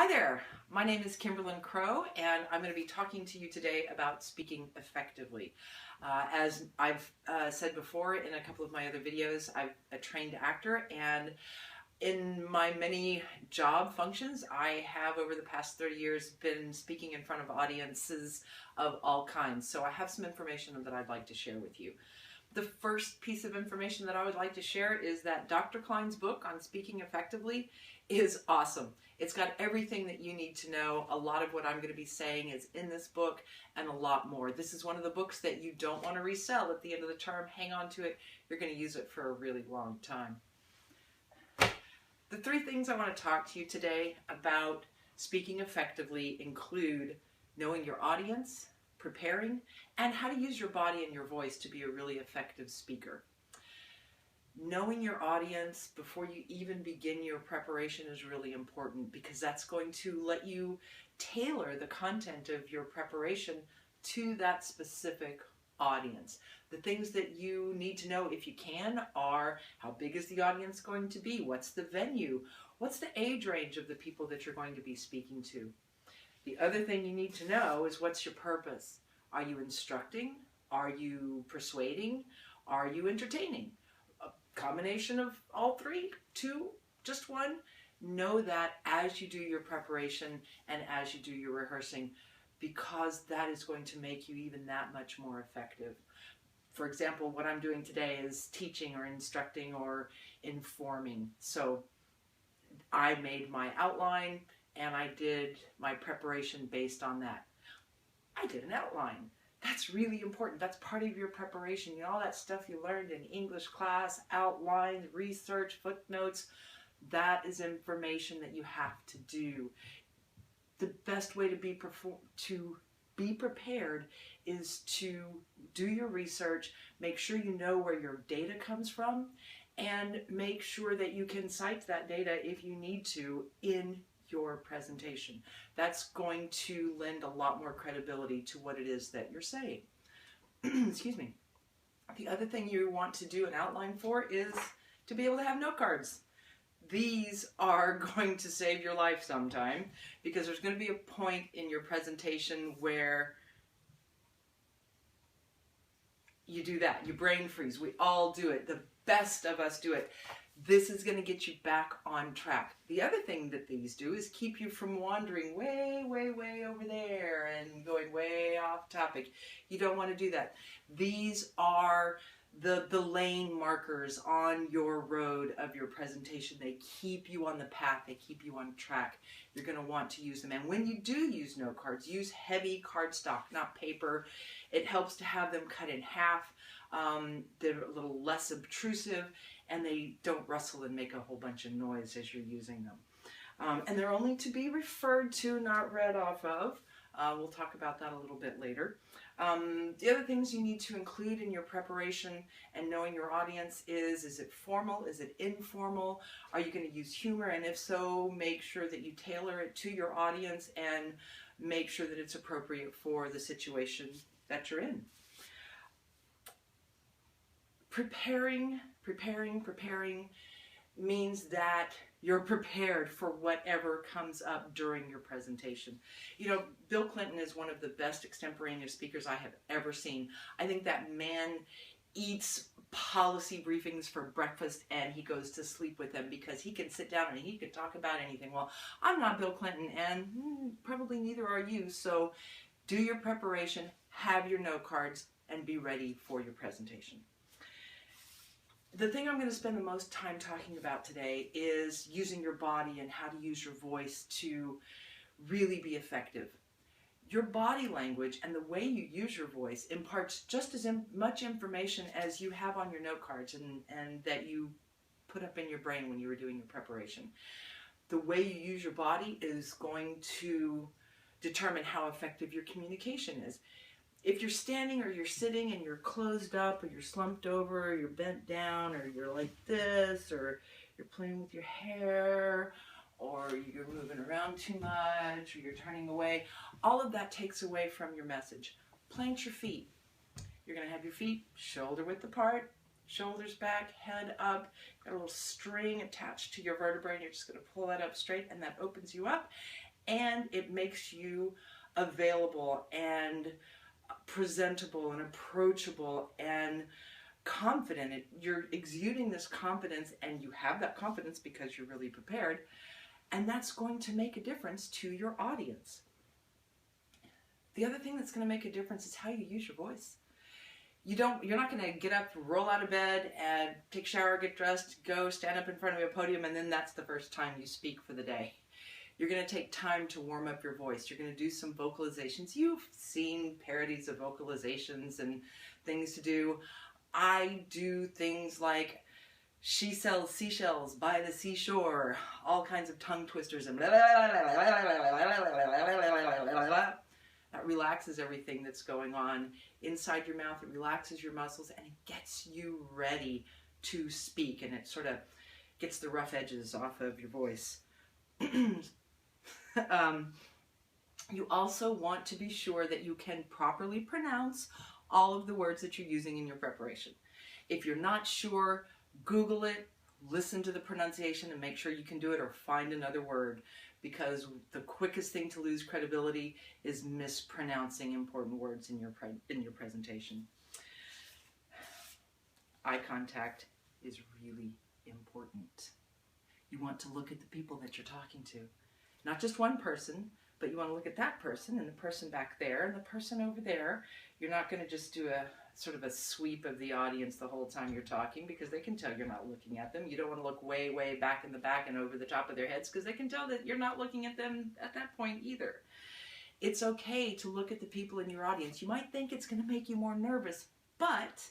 Hi there, my name is Kimberlyn Crow and I'm going to be talking to you today about speaking effectively. As I've said before in a couple of my other videos, I'm a trained actor, and in my many job functions I have over the past 30 years been speaking in front of audiences of all kinds. So I have some information that I'd like to share with you. The first piece of information that I would like to share is that Dr. Klein's book on speaking effectively is awesome. It's got everything that you need to know. A lot of what I'm going to be saying is in this book and a lot more. This is one of the books that you don't want to resell at the end of the term. Hang on to it. You're going to use it for a really long time. The three things I want to talk to you today about speaking effectively include knowing your audience, preparing, and how to use your body and your voice to be a really effective speaker. Knowing your audience before you even begin your preparation is really important, because that's going to let you tailor the content of your preparation to that specific audience. The things that you need to know, if you can, are how big is the audience going to be? What's the venue? What's the age range of the people that you're going to be speaking to? The other thing you need to know is, what's your purpose? Are you instructing? Are you persuading? Are you entertaining? A combination of all three? Two? Just one? Know that as you do your preparation and as you do your rehearsing, because that is going to make you even that much more effective. For example, what I'm doing today is teaching or instructing or informing. So I made my outline and I did my preparation based on that. I did an outline. That's really important. That's part of your preparation. You know, all that stuff you learned in English class, outlines, research, footnotes, that is information that you have to do. The best way to be prepared is to do your research, make sure you know where your data comes from, and make sure that you can cite that data if you need to in your presentation. That's going to lend a lot more credibility to what it is that you're saying. Excuse me. The other thing you want to do an outline for is to be able to have note cards. These are going to save your life sometime, because there's going to be a point in your presentation where you do that. You brain freeze. We all do it. The best of us do it. This is going to get you back on track. The other thing that these do is keep you from wandering way, way, way over there and going way off topic. You don't want to do that. These are the lane markers on your road of your presentation. They keep you on the path. They keep you on track. You're going to want to use them. And when you do use note cards, use heavy cardstock, not paper. It helps to have them cut in half. They're a little less obtrusive, and they don't rustle and make a whole bunch of noise as you're using them. And they're only to be referred to, not read off of. We'll talk about that a little bit later. The other things you need to include in your preparation and knowing your audience is it formal? Is it informal? Are you going to use humor? And if so, make sure that you tailor it to your audience and make sure that it's appropriate for the situation that you're in. Preparing means that you're prepared for whatever comes up during your presentation. You know, Bill Clinton is one of the best extemporaneous speakers I have ever seen. I think that man eats policy briefings for breakfast and he goes to sleep with them, because he can sit down and he can talk about anything. Well, I'm not Bill Clinton, and probably neither are you, so do your preparation, have your note cards, and be ready for your presentation. The thing I'm going to spend the most time talking about today is using your body and how to use your voice to really be effective. Your body language and the way you use your voice imparts just as much information as you have on your note cards and that you put up in your brain when you were doing your preparation. The way you use your body is going to determine how effective your communication is. If you're standing or you're sitting and you're closed up or you're slumped over or you're bent down or you're like this or you're playing with your hair or you're moving around too much or you're turning away, all of that takes away from your message. Plant your feet. You're going to have your feet shoulder width apart, shoulders back, head up. Got a little string attached to your vertebrae and you're just going to pull that up straight, and that opens you up. and it makes you available and presentable and approachable and confident. You're exuding this confidence, and you have that confidence because you're really prepared, and that's going to make a difference to your audience. The other thing that's going to make a difference is how you use your voice. You're not going to get up, roll out of bed, and take a shower, get dressed, go stand up in front of a podium, and then that's the first time you speak for the day. You're going to take time to warm up your voice. You're going to do some vocalizations. You've seen parodies of vocalizations and things to do. I do things like, she sells seashells by the seashore, all kinds of tongue twisters, and that relaxes everything that's going on inside your mouth. It relaxes your muscles, and it gets you ready to speak, and it sort of gets the rough edges off of your voice. You also want to be sure that you can properly pronounce all of the words that you're using in your preparation. If you're not sure, Google it, listen to the pronunciation, and make sure you can do it, or find another word, because the quickest thing to lose credibility is mispronouncing important words in your presentation. Eye contact is really important. You want to look at the people that you're talking to. Not just one person, but you want to look at that person and the person back there and the person over there. You're not going to just do a sort of a sweep of the audience the whole time you're talking, because they can tell you're not looking at them. You don't want to look way, way back in the back and over the top of their heads, because they can tell that you're not looking at them at that point either. It's okay to look at the people in your audience. You might think it's going to make you more nervous, but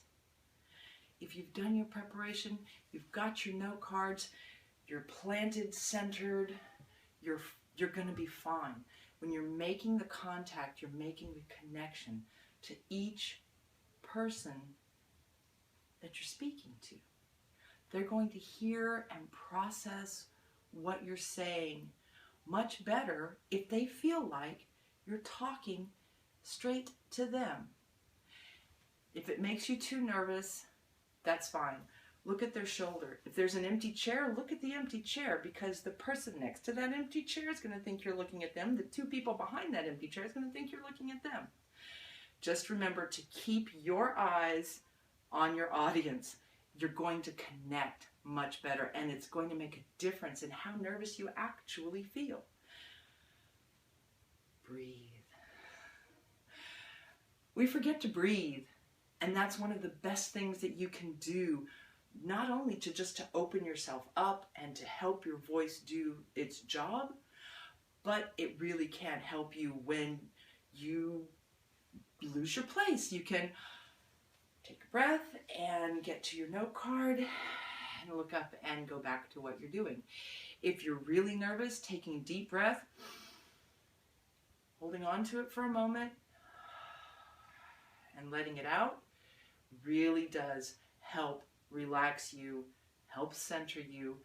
if you've done your preparation, you've got your note cards, you're planted, centered, you're going to be fine. When you're making the contact, you're making the connection to each person that you're speaking to. They're going to hear and process what you're saying much better if they feel like you're talking straight to them. If it makes you too nervous, that's fine. Look at their shoulder. If there's an empty chair, look at the empty chair, because the person next to that empty chair is going to think you're looking at them. The two people behind that empty chair is going to think you're looking at them. Just remember to keep your eyes on your audience. You're going to connect much better, and it's going to make a difference in how nervous you actually feel. Breathe. We forget to breathe, and that's one of the best things that you can do, not only to open yourself up and to help your voice do its job, but it really can help you when you lose your place. You can take a breath and get to your note card and look up and go back to what you're doing. If you're really nervous, taking a deep breath, holding on to it for a moment, and letting it out really does help relax you, help center you,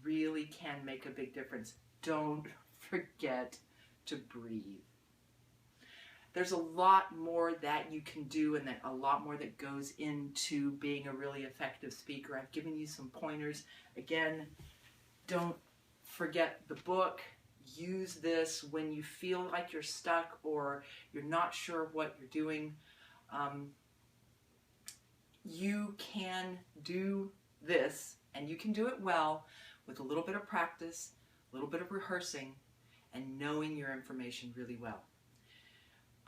really can make a big difference. Don't forget to breathe. There's a lot more that you can do, and a lot more that goes into being a really effective speaker. I've given you some pointers. Again, don't forget the book. Use this when you feel like you're stuck or you're not sure what you're doing. You can do this, and you can do it well with a little bit of practice, a little bit of rehearsing, and knowing your information really well.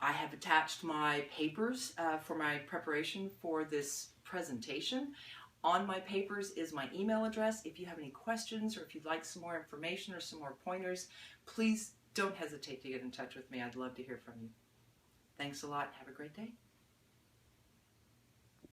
I have attached my papers for my preparation for this presentation. On my papers is my email address. If you have any questions, or if you'd like some more information or some more pointers, please don't hesitate to get in touch with me. I'd love to hear from you. Thanks a lot. Have a great day.